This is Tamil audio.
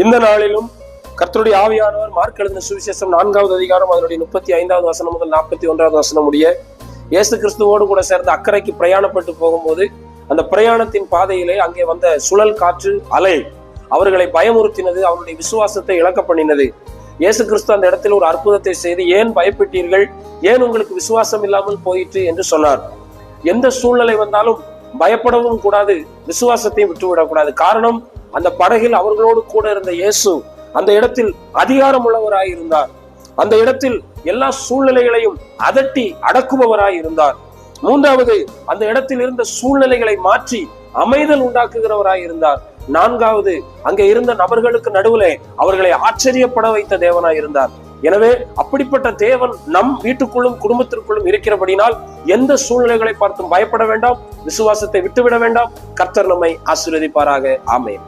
இந்த நாளிலும் கர்த்தருடைய ஆவியானவர் மார்க் எழுதின சுவிசேஷம் 4வது அதிகாரம் அதனுடைய 35வது வசனம் முதல் 41வது வசனம் முடிய இயேசு கிறிஸ்துவோடு கூட சேர்ந்து அக்கறைக்கு பிரயாணப்பட்டு போகும்போது அந்த பிரயாணத்தின் பாதையிலே அங்கே வந்த சுழல் காற்று அலை அவர்களை பயமுறுத்தினது, அவருடைய விசுவாசத்தை இழக்க பண்ணினது. இயேசு கிறிஸ்து அந்த இடத்தில் ஒரு அற்புதத்தை செய்து, ஏன் பயப்பட்டீர்கள், ஏன் உங்களுக்கு விசுவாசம் இல்லாமல் போயிற்று என்று சொன்னார். எந்த சூழ்நிலை வந்தாலும் பயப்படவும் கூடாது, விசுவாசத்தையும் விட்டுவிடக்கூடாது. காரணம், அந்த படகில் அவர்களோடு கூட இருந்த இயேசு அந்த இடத்தில் அதிகாரம் உள்ளவராய் இருந்தார். அந்த இடத்தில் எல்லா சூழ்நிலைகளையும் அதட்டி அடக்குபவராய் இருந்தார். மூன்றாவது, அந்த இடத்தில் இருந்த சூழ்நிலைகளை மாற்றி அமைதல் உண்டாக்குகிறவராய் இருந்தார். நான்காவது, அங்கே இருந்த நபர்களுக்கு நடுவிலே அவர்களை ஆச்சரியப்பட வைத்த தேவனாய் இருந்தார். எனவே அப்படிப்பட்ட தேவன் நம் வீட்டுக்குள்ளும் குடும்பத்திற்குள்ளும் இருக்கிறபடினால் எந்த சூழ்நிலைகளை பார்த்தும் பயப்பட வேண்டாம், விசுவாசத்தை விட்டுவிட வேண்டாம். கர்த்தர் நம்மை ஆசீர்வதிப்பாராக. ஆமென்.